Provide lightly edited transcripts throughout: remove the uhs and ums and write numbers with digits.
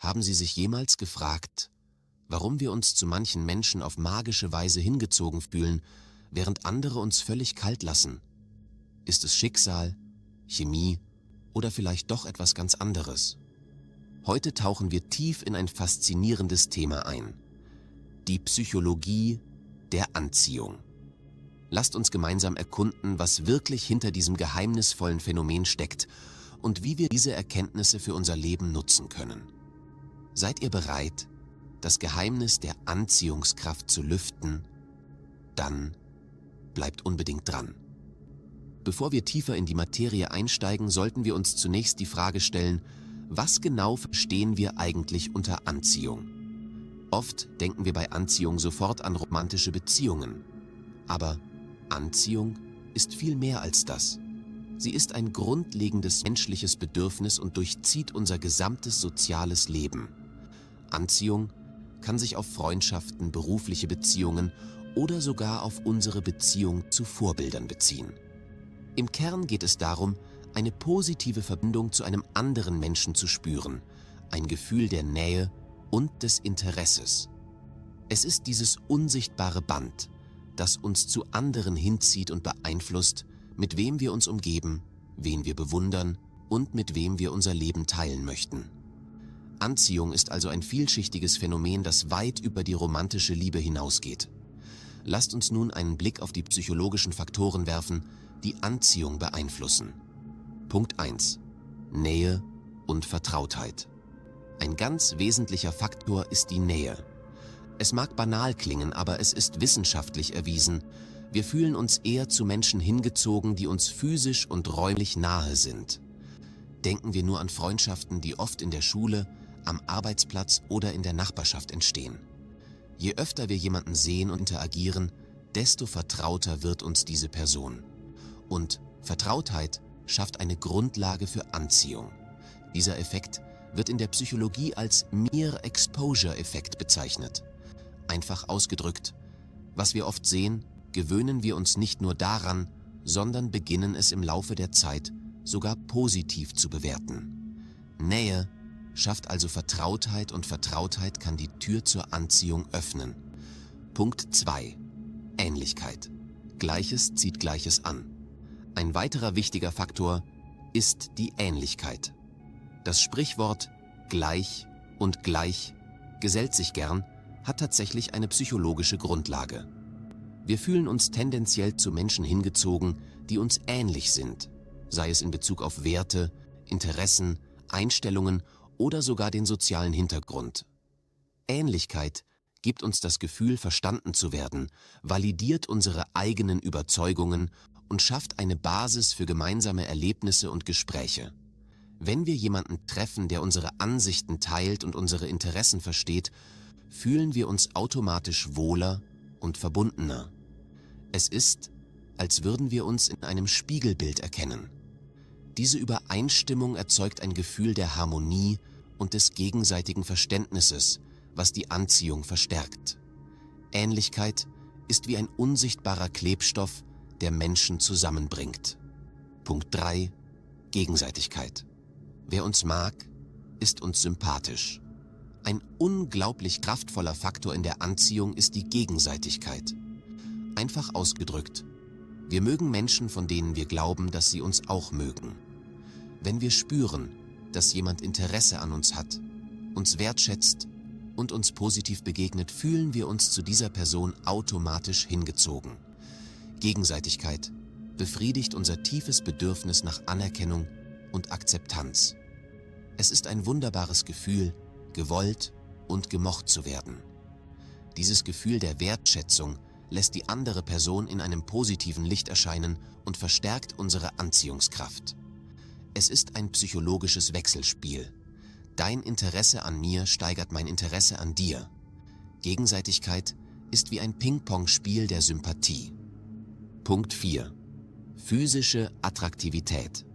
Haben Sie sich jemals gefragt, warum wir uns zu manchen Menschen auf magische Weise hingezogen fühlen, während andere uns völlig kalt lassen? Ist es Schicksal, Chemie oder vielleicht doch etwas ganz anderes? Heute tauchen wir tief in ein faszinierendes Thema ein: die Psychologie der Anziehung. Lasst uns gemeinsam erkunden, was wirklich hinter diesem geheimnisvollen Phänomen steckt und wie wir diese Erkenntnisse für unser Leben nutzen können. Seid ihr bereit, das Geheimnis der Anziehungskraft zu lüften? Dann bleibt unbedingt dran. Bevor wir tiefer in die Materie einsteigen, sollten wir uns zunächst die Frage stellen: Was genau verstehen wir eigentlich unter Anziehung? Oft denken wir bei Anziehung sofort an romantische Beziehungen. Aber Anziehung ist viel mehr als das. Sie ist ein grundlegendes menschliches Bedürfnis und durchzieht unser gesamtes soziales Leben. Anziehung kann sich auf Freundschaften, berufliche Beziehungen oder sogar auf unsere Beziehung zu Vorbildern beziehen. Im Kern geht es darum, eine positive Verbindung zu einem anderen Menschen zu spüren, ein Gefühl der Nähe und des Interesses. Es ist dieses unsichtbare Band, das uns zu anderen hinzieht und beeinflusst, mit wem wir uns umgeben, wen wir bewundern und mit wem wir unser Leben teilen möchten. Anziehung ist also ein vielschichtiges Phänomen, das weit über die romantische Liebe hinausgeht. Lasst uns nun einen Blick auf die psychologischen Faktoren werfen, die Anziehung beeinflussen. Punkt 1. Nähe und Vertrautheit. Ein ganz wesentlicher Faktor ist die Nähe. Es mag banal klingen, aber es ist wissenschaftlich erwiesen: Wir fühlen uns eher zu Menschen hingezogen, die uns physisch und räumlich nahe sind. Denken wir nur an Freundschaften, die oft in der Schule, am Arbeitsplatz oder in der Nachbarschaft entstehen. Je öfter wir jemanden sehen und interagieren, desto vertrauter wird uns diese Person. Und Vertrautheit schafft eine Grundlage für Anziehung. Dieser Effekt wird in der Psychologie als Mere-Exposure-Effekt bezeichnet. Einfach ausgedrückt: Was wir oft sehen, gewöhnen wir uns nicht nur daran, sondern beginnen es im Laufe der Zeit sogar positiv zu bewerten. Nähe schafft also Vertrautheit und Vertrautheit kann die Tür zur Anziehung öffnen. Punkt 2. Ähnlichkeit. Gleiches zieht Gleiches an. Ein weiterer wichtiger Faktor ist die Ähnlichkeit. Das Sprichwort gleich und gleich gesellt sich gern hat tatsächlich eine psychologische Grundlage. Wir fühlen uns tendenziell zu Menschen hingezogen, die uns ähnlich sind, sei es in Bezug auf Werte, Interessen, Einstellungen oder sogar den sozialen Hintergrund. Ähnlichkeit gibt uns das Gefühl, verstanden zu werden, validiert unsere eigenen Überzeugungen und schafft eine Basis für gemeinsame Erlebnisse und Gespräche. Wenn wir jemanden treffen, der unsere Ansichten teilt und unsere Interessen versteht, fühlen wir uns automatisch wohler und verbundener. Es ist, als würden wir uns in einem Spiegelbild erkennen. Diese Übereinstimmung erzeugt ein Gefühl der Harmonie und des gegenseitigen Verständnisses, was die Anziehung verstärkt. Ähnlichkeit ist wie ein unsichtbarer Klebstoff, der Menschen zusammenbringt. Punkt 3. Gegenseitigkeit. Wer uns mag, ist uns sympathisch. Ein unglaublich kraftvoller Faktor in der Anziehung ist die Gegenseitigkeit. Einfach ausgedrückt: Wir mögen Menschen, von denen wir glauben, dass sie uns auch mögen. Wenn wir spüren, dass jemand Interesse an uns hat, uns wertschätzt und uns positiv begegnet, fühlen wir uns zu dieser Person automatisch hingezogen. Gegenseitigkeit befriedigt unser tiefes Bedürfnis nach Anerkennung und Akzeptanz. Es ist ein wunderbares Gefühl, gewollt und gemocht zu werden. Dieses Gefühl der Wertschätzung lässt die andere Person in einem positiven Licht erscheinen und verstärkt unsere Anziehungskraft. Es ist ein psychologisches Wechselspiel. Dein Interesse an mir steigert mein Interesse an dir. Gegenseitigkeit ist wie ein Ping-Pong-Spiel der Sympathie. Punkt 4. Physische Attraktivität.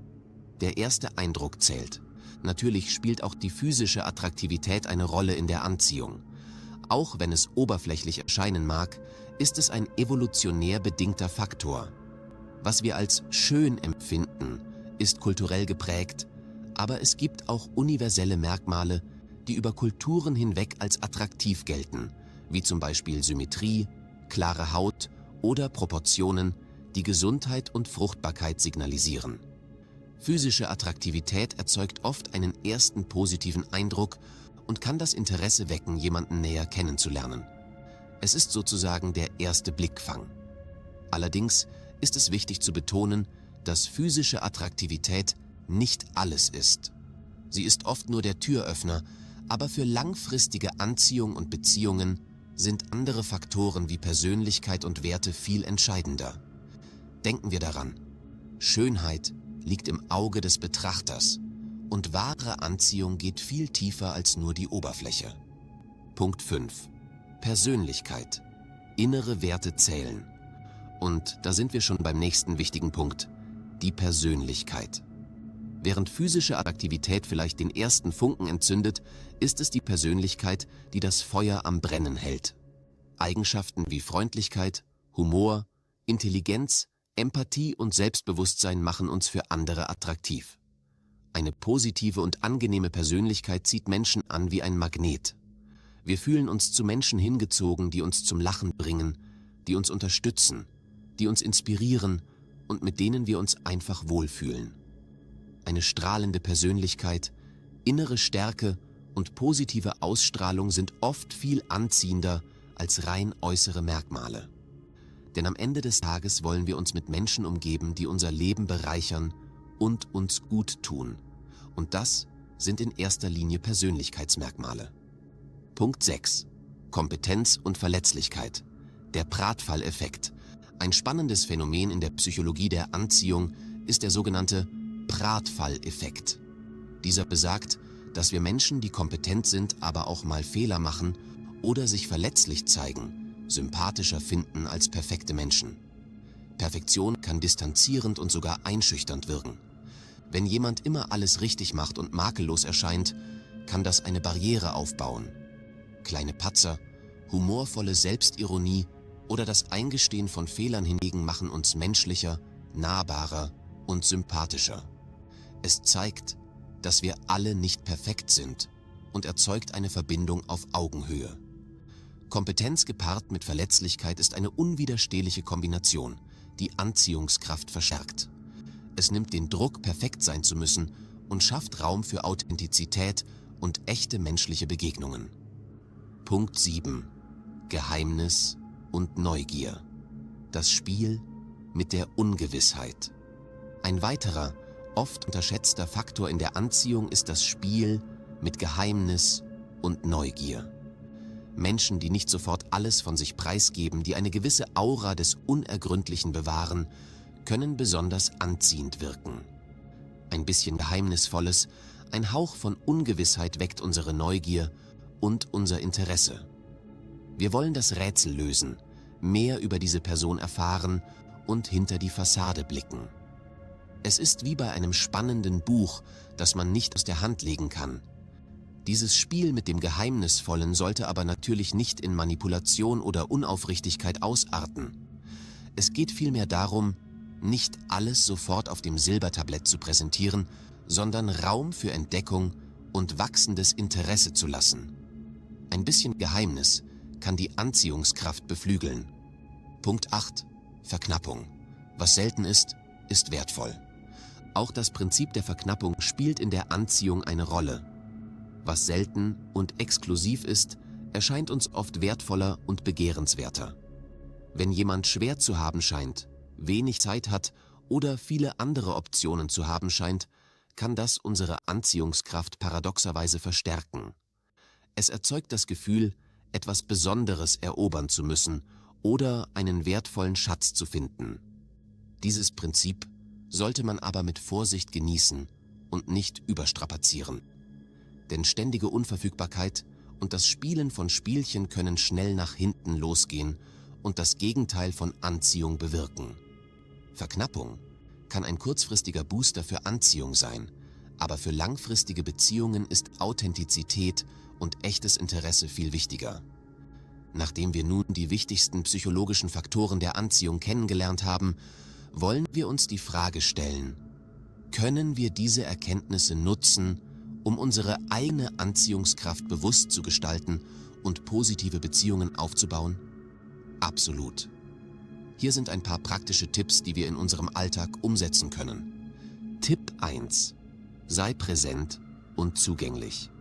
Der erste Eindruck zählt. Natürlich spielt auch die physische Attraktivität eine Rolle in der Anziehung. Auch wenn es oberflächlich erscheinen mag, ist es ein evolutionär bedingter Faktor. Was wir als schön empfinden, ist kulturell geprägt, aber es gibt auch universelle Merkmale, die über Kulturen hinweg als attraktiv gelten, wie zum Beispiel Symmetrie, klare Haut oder Proportionen, die Gesundheit und Fruchtbarkeit signalisieren. Physische Attraktivität erzeugt oft einen ersten positiven Eindruck und kann das Interesse wecken, jemanden näher kennenzulernen. Es ist sozusagen der erste Blickfang. Allerdings ist es wichtig zu betonen, dass physische Attraktivität nicht alles ist. Sie ist oft nur der Türöffner, aber für langfristige Anziehung und Beziehungen sind andere Faktoren wie Persönlichkeit und Werte viel entscheidender. Denken wir daran: Schönheit liegt im Auge des Betrachters und wahre Anziehung geht viel tiefer als nur die Oberfläche. Punkt 5. Persönlichkeit. Innere Werte zählen. Und da sind wir schon beim nächsten wichtigen Punkt: die Persönlichkeit. Während physische Attraktivität vielleicht den ersten Funken entzündet, ist es die Persönlichkeit, die das Feuer am Brennen hält. Eigenschaften wie Freundlichkeit, Humor, Intelligenz, Empathie und Selbstbewusstsein machen uns für andere attraktiv. Eine positive und angenehme Persönlichkeit zieht Menschen an wie ein Magnet. Wir fühlen uns zu Menschen hingezogen, die uns zum Lachen bringen, die uns unterstützen, die uns inspirieren und mit denen wir uns einfach wohlfühlen. Eine strahlende Persönlichkeit, innere Stärke und positive Ausstrahlung sind oft viel anziehender als rein äußere Merkmale. Denn am Ende des Tages wollen wir uns mit Menschen umgeben, die unser Leben bereichern und uns gut tun. Und das sind in erster Linie Persönlichkeitsmerkmale. Punkt 6. Kompetenz und Verletzlichkeit. Der Pratfall-Effekt. Ein spannendes Phänomen in der Psychologie der Anziehung ist der sogenannte Pratfall-Effekt. Dieser besagt, dass wir Menschen, die kompetent sind, aber auch mal Fehler machen oder sich verletzlich zeigen, sympathischer finden als perfekte Menschen. Perfektion kann distanzierend und sogar einschüchternd wirken. Wenn jemand immer alles richtig macht und makellos erscheint, kann das eine Barriere aufbauen. Kleine Patzer, humorvolle Selbstironie oder das Eingestehen von Fehlern hingegen machen uns menschlicher, nahbarer und sympathischer. Es zeigt, dass wir alle nicht perfekt sind und erzeugt eine Verbindung auf Augenhöhe. Kompetenz gepaart mit Verletzlichkeit ist eine unwiderstehliche Kombination, die Anziehungskraft verstärkt. Es nimmt den Druck, perfekt sein zu müssen, und schafft Raum für Authentizität und echte menschliche Begegnungen. Punkt 7. Geheimnis und Neugier. Das Spiel mit der Ungewissheit. Ein weiterer, oft unterschätzter Faktor in der Anziehung ist das Spiel mit Geheimnis und Neugier. Menschen, die nicht sofort alles von sich preisgeben, die eine gewisse Aura des Unergründlichen bewahren, können besonders anziehend wirken. Ein bisschen Geheimnisvolles, ein Hauch von Ungewissheit weckt unsere Neugier und unser Interesse. Wir wollen das Rätsel lösen, mehr über diese Person erfahren und hinter die Fassade blicken. Es ist wie bei einem spannenden Buch, das man nicht aus der Hand legen kann. Dieses Spiel mit dem Geheimnisvollen sollte aber natürlich nicht in Manipulation oder Unaufrichtigkeit ausarten. Es geht vielmehr darum, nicht alles sofort auf dem Silbertablett zu präsentieren, sondern Raum für Entdeckung und wachsendes Interesse zu lassen. Ein bisschen Geheimnis kann die Anziehungskraft beflügeln. Punkt 8. Verknappung. Was selten ist, ist wertvoll. Auch das Prinzip der Verknappung spielt in der Anziehung eine Rolle. Was selten und exklusiv ist, erscheint uns oft wertvoller und begehrenswerter. Wenn jemand schwer zu haben scheint, wenig Zeit hat oder viele andere Optionen zu haben scheint, kann das unsere Anziehungskraft paradoxerweise verstärken. Es erzeugt das Gefühl, etwas Besonderes erobern zu müssen oder einen wertvollen Schatz zu finden. Dieses Prinzip sollte man aber mit Vorsicht genießen und nicht überstrapazieren. Denn ständige Unverfügbarkeit und das Spielen von Spielchen können schnell nach hinten losgehen und das Gegenteil von Anziehung bewirken. Verknappung kann ein kurzfristiger Booster für Anziehung sein, aber für langfristige Beziehungen ist Authentizität und echtes Interesse viel wichtiger. Nachdem wir nun die wichtigsten psychologischen Faktoren der Anziehung kennengelernt haben, wollen wir uns die Frage stellen: Können wir diese Erkenntnisse nutzen, um unsere eigene Anziehungskraft bewusst zu gestalten und positive Beziehungen aufzubauen? Absolut. Hier sind ein paar praktische Tipps, die wir in unserem Alltag umsetzen können. Tipp 1. Sei präsent und zugänglich.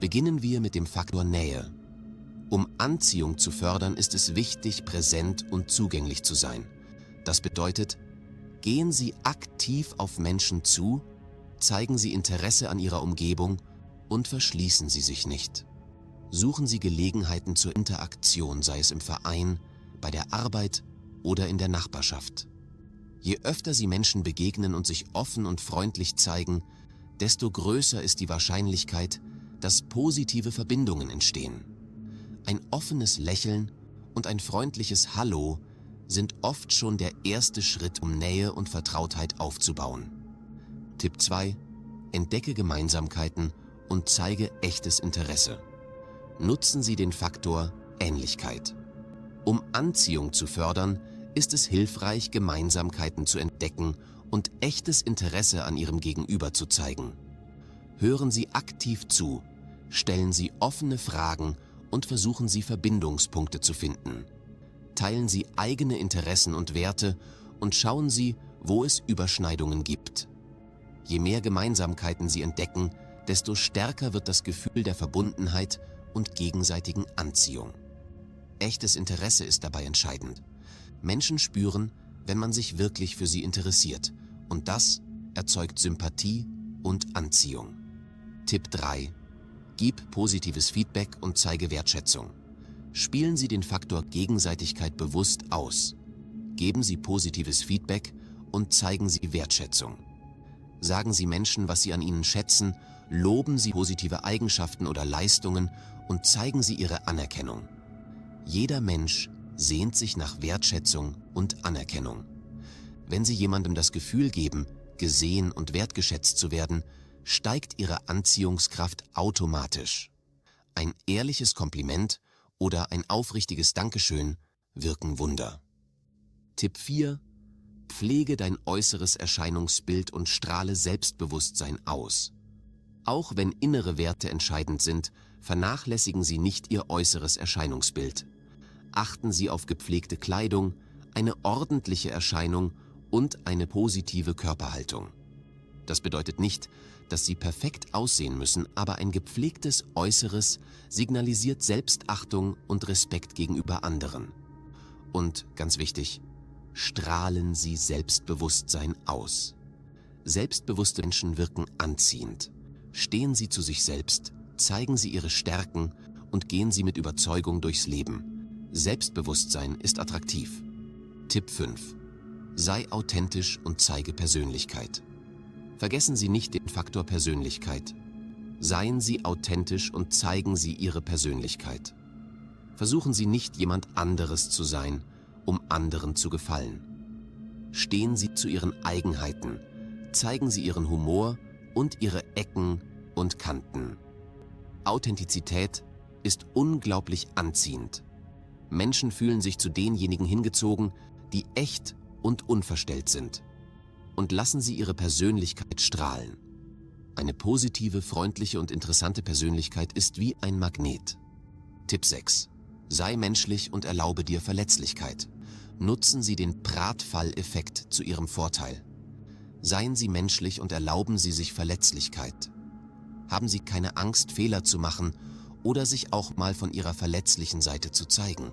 Beginnen wir mit dem Faktor Nähe. Um Anziehung zu fördern, ist es wichtig, präsent und zugänglich zu sein. Das bedeutet, gehen Sie aktiv auf Menschen zu, zeigen Sie Interesse an Ihrer Umgebung und verschließen Sie sich nicht. Suchen Sie Gelegenheiten zur Interaktion, sei es im Verein, bei der Arbeit oder in der Nachbarschaft. Je öfter Sie Menschen begegnen und sich offen und freundlich zeigen, desto größer ist die Wahrscheinlichkeit, dass positive Verbindungen entstehen. Ein offenes Lächeln und ein freundliches Hallo sind oft schon der erste Schritt, um Nähe und Vertrautheit aufzubauen. Tipp 2. Entdecke Gemeinsamkeiten und zeige echtes Interesse. Nutzen Sie den Faktor Ähnlichkeit. Um Anziehung zu fördern, ist es hilfreich, Gemeinsamkeiten zu entdecken und echtes Interesse an Ihrem Gegenüber zu zeigen. Hören Sie aktiv zu, stellen Sie offene Fragen und versuchen Sie Verbindungspunkte zu finden. Teilen Sie eigene Interessen und Werte und schauen Sie, wo es Überschneidungen gibt. Je mehr Gemeinsamkeiten Sie entdecken, desto stärker wird das Gefühl der Verbundenheit und gegenseitigen Anziehung. Echtes Interesse ist dabei entscheidend. Menschen spüren, wenn man sich wirklich für sie interessiert, und das erzeugt Sympathie und Anziehung. Tipp 3. Gib positives Feedback und zeige Wertschätzung. Spielen Sie den Faktor Gegenseitigkeit bewusst aus. Geben Sie positives Feedback und zeigen Sie Wertschätzung. Sagen Sie Menschen, was Sie an ihnen schätzen, loben Sie positive Eigenschaften oder Leistungen und zeigen Sie Ihre Anerkennung. Jeder Mensch sehnt sich nach Wertschätzung und Anerkennung. Wenn Sie jemandem das Gefühl geben, gesehen und wertgeschätzt zu werden, steigt Ihre Anziehungskraft automatisch. Ein ehrliches Kompliment oder ein aufrichtiges Dankeschön wirken Wunder. Tipp 4. Pflege dein äußeres Erscheinungsbild und strahle Selbstbewusstsein aus. Auch wenn innere Werte entscheidend sind, vernachlässigen Sie nicht Ihr äußeres Erscheinungsbild. Achten Sie auf gepflegte Kleidung, eine ordentliche Erscheinung und eine positive Körperhaltung. Das bedeutet nicht, dass Sie perfekt aussehen müssen, aber ein gepflegtes Äußeres signalisiert Selbstachtung und Respekt gegenüber anderen. Und ganz wichtig, strahlen Sie Selbstbewusstsein aus. Selbstbewusste Menschen wirken anziehend. Stehen Sie zu sich selbst, zeigen Sie Ihre Stärken und gehen Sie mit Überzeugung durchs Leben. Selbstbewusstsein ist attraktiv. Tipp 5. Sei authentisch und zeige Persönlichkeit. Vergessen Sie nicht den Faktor Persönlichkeit. Seien Sie authentisch und zeigen Sie Ihre Persönlichkeit. Versuchen Sie nicht, jemand anderes zu sein, um anderen zu gefallen. Stehen Sie zu Ihren Eigenheiten, zeigen Sie Ihren Humor und Ihre Ecken und Kanten. Authentizität ist unglaublich anziehend. Menschen fühlen sich zu denjenigen hingezogen, die echt und unverstellt sind. Und lassen Sie Ihre Persönlichkeit strahlen. Eine positive, freundliche und interessante Persönlichkeit ist wie ein Magnet. Tipp 6. Sei menschlich und erlaube dir Verletzlichkeit. Nutzen Sie den Pratfall-Effekt zu Ihrem Vorteil. Seien Sie menschlich und erlauben Sie sich Verletzlichkeit. Haben Sie keine Angst, Fehler zu machen oder sich auch mal von Ihrer verletzlichen Seite zu zeigen.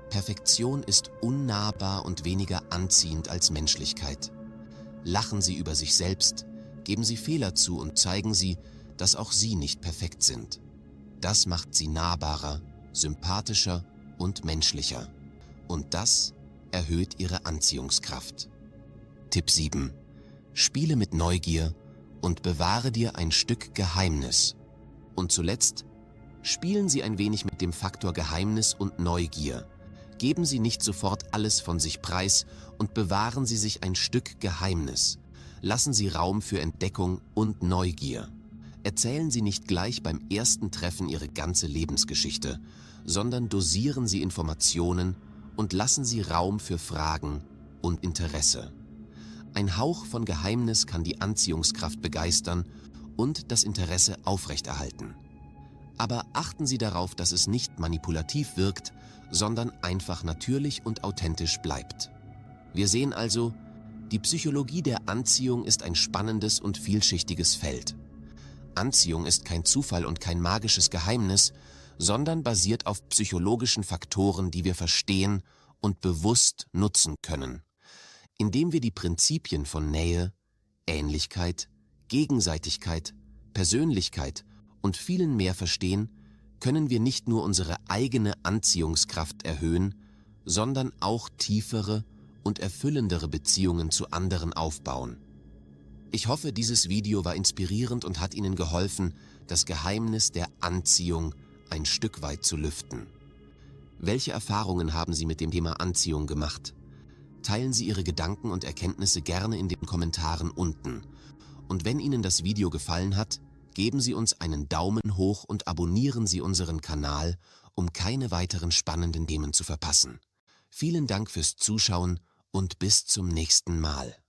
Perfektion ist unnahbar und weniger anziehend als Menschlichkeit. Lachen Sie über sich selbst, geben Sie Fehler zu und zeigen Sie, dass auch Sie nicht perfekt sind. Das macht Sie nahbarer, sympathischer und menschlicher. Und das erhöht Ihre Anziehungskraft. Tipp 7. Spiele mit Neugier und bewahre dir ein Stück Geheimnis. Und zuletzt, spielen Sie ein wenig mit dem Faktor Geheimnis und Neugier. Geben Sie nicht sofort alles von sich preis und bewahren Sie sich ein Stück Geheimnis. Lassen Sie Raum für Entdeckung und Neugier. Erzählen Sie nicht gleich beim ersten Treffen Ihre ganze Lebensgeschichte, sondern dosieren Sie Informationen und lassen Sie Raum für Fragen und Interesse. Ein Hauch von Geheimnis kann die Anziehungskraft begeistern und das Interesse aufrechterhalten. Aber achten Sie darauf, dass es nicht manipulativ wirkt, sondern einfach natürlich und authentisch bleibt. Wir sehen also, die Psychologie der Anziehung ist ein spannendes und vielschichtiges Feld. Anziehung ist kein Zufall und kein magisches Geheimnis, sondern basiert auf psychologischen Faktoren, die wir verstehen und bewusst nutzen können. Indem wir die Prinzipien von Nähe, Ähnlichkeit, Gegenseitigkeit, Persönlichkeit und vielen mehr verstehen, können wir nicht nur unsere eigene Anziehungskraft erhöhen, sondern auch tiefere und erfüllendere Beziehungen zu anderen aufbauen. Ich hoffe, dieses Video war inspirierend und hat Ihnen geholfen, das Geheimnis der Anziehung ein Stück weit zu lüften. Welche Erfahrungen haben Sie mit dem Thema Anziehung gemacht? Teilen Sie Ihre Gedanken und Erkenntnisse gerne in den Kommentaren unten. Und wenn Ihnen das Video gefallen hat, geben Sie uns einen Daumen hoch und abonnieren Sie unseren Kanal, um keine weiteren spannenden Themen zu verpassen. Vielen Dank fürs Zuschauen und bis zum nächsten Mal.